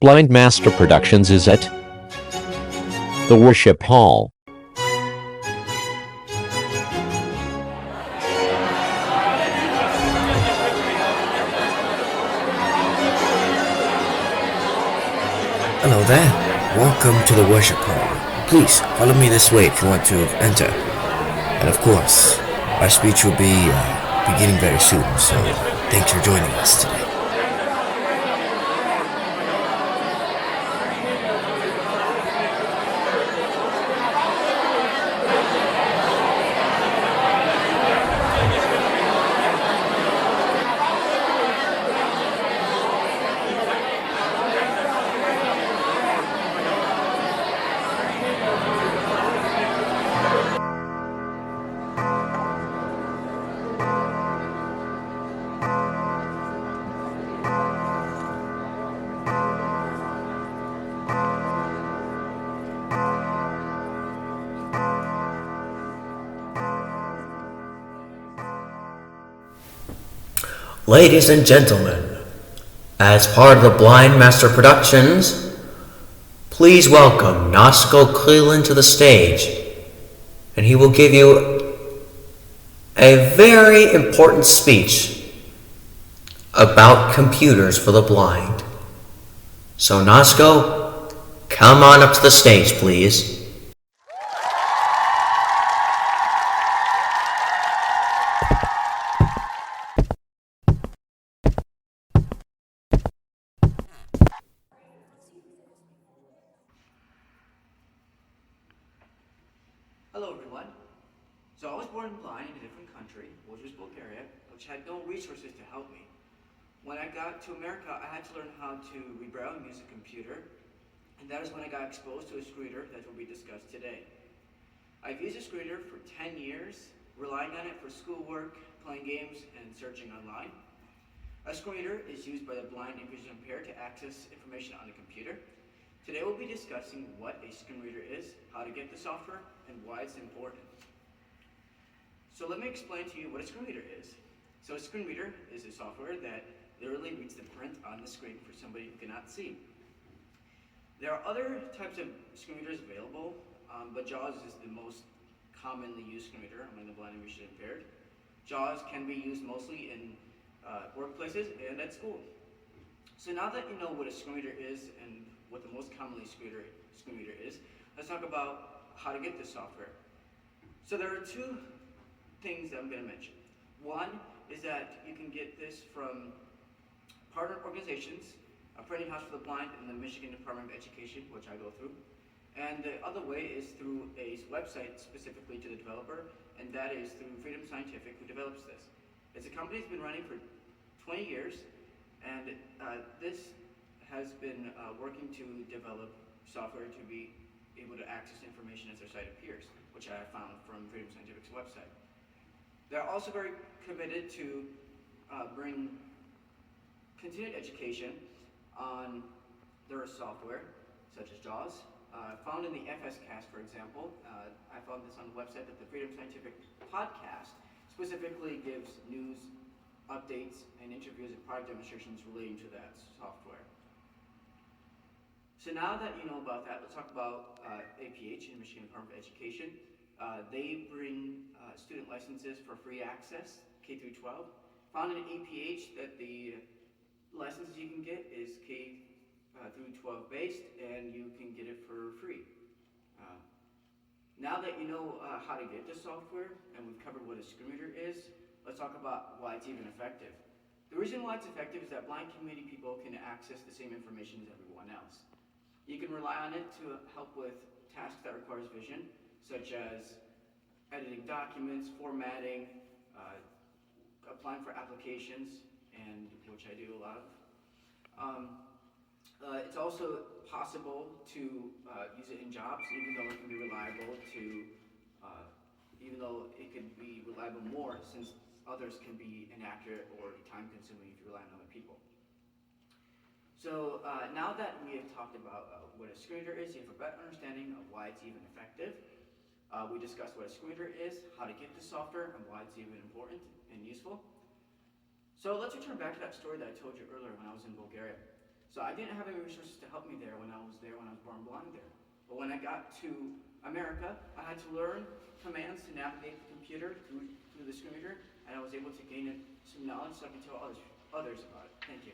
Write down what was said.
Blind Master Productions is at the Worship Hall. Hello there. Welcome to the Worship Hall. Please follow me this way if you want to enter. And of course, our speech will be beginning very soon, so thanks for joining us today. Ladies and gentlemen, as part of the Blind Master Productions, please welcome Nosko Cleland to the stage, and he will give you a very important speech about computers for the blind. So Nosko, come on up to the stage, please. Hello everyone. So I was born blind in a different country, which was Bulgaria, which had no resources to help me. When I got to America, I had to learn how to read Braille and use a computer, and that is when I got exposed to a screenreader that will be discussed today. I've used a screenreader for 10 years, relying on it for schoolwork, playing games, and searching online. A screenreader is used by the blind and visually impaired to access information on the computer. Today we'll be discussing what a screenreader is, how to get the software, and why it's important. So let me explain to you what a screenreader is. So a screenreader is a software that literally reads the print on the screen for somebody who cannot see. There are other types of screenreaders available, but JAWS is the most commonly used screenreader among the blind and visually impaired. JAWS can be used mostly in workplaces and at school. So now that you know what a screenreader is and what the most commonly screenreader is, let's talk about how to get this software. So there are two things that I'm going to mention. One is that you can get this from partner organizations, a printing house for the blind, and the Michigan Department of Education, which I go through. And the other way is through a website specifically to the developer, and that is through Freedom Scientific, who develops this. It's a company that's been running for 20 years, and this has been working to develop software to be able to access information as their site appears, which I found from Freedom Scientific's website. They're also very committed to bring continued education on their software, such as JAWS. Found in the FSCast, for example, I found this on the website that the Freedom Scientific podcast specifically gives news, updates, and interviews and product demonstrations relating to that software. So now that you know about that, let's talk about APH, in Michigan Department of Education. They bring student licenses for free access, K through 12. Found in APH that the licenses you can get is K through 12 based, and you can get it for free. Now that you know how to get this software, and we've covered what a screenreader is, let's talk about why it's even effective. The reason why it's effective is that blind community people can access the same information as everyone else. You can rely on it to help with tasks that requires vision, such as editing documents, formatting, applying for applications, and which I do a lot of. It's also possible to use it in jobs, even though it can be reliable even though it can be reliable more, since others can be inaccurate or time-consuming if you rely on other people. So now that we have talked about what a screenreader is, you have a better understanding of why it's even effective. We discussed what a screenreader is, how to get the software, and why it's even important and useful. So let's return back to that story that I told you earlier when I was in Bulgaria. So I didn't have any resources to help me there when I was born blind there. But when I got to America, I had to learn commands to navigate the computer through the screen reader, and I was able to gain some knowledge so I can tell others about it. Thank you.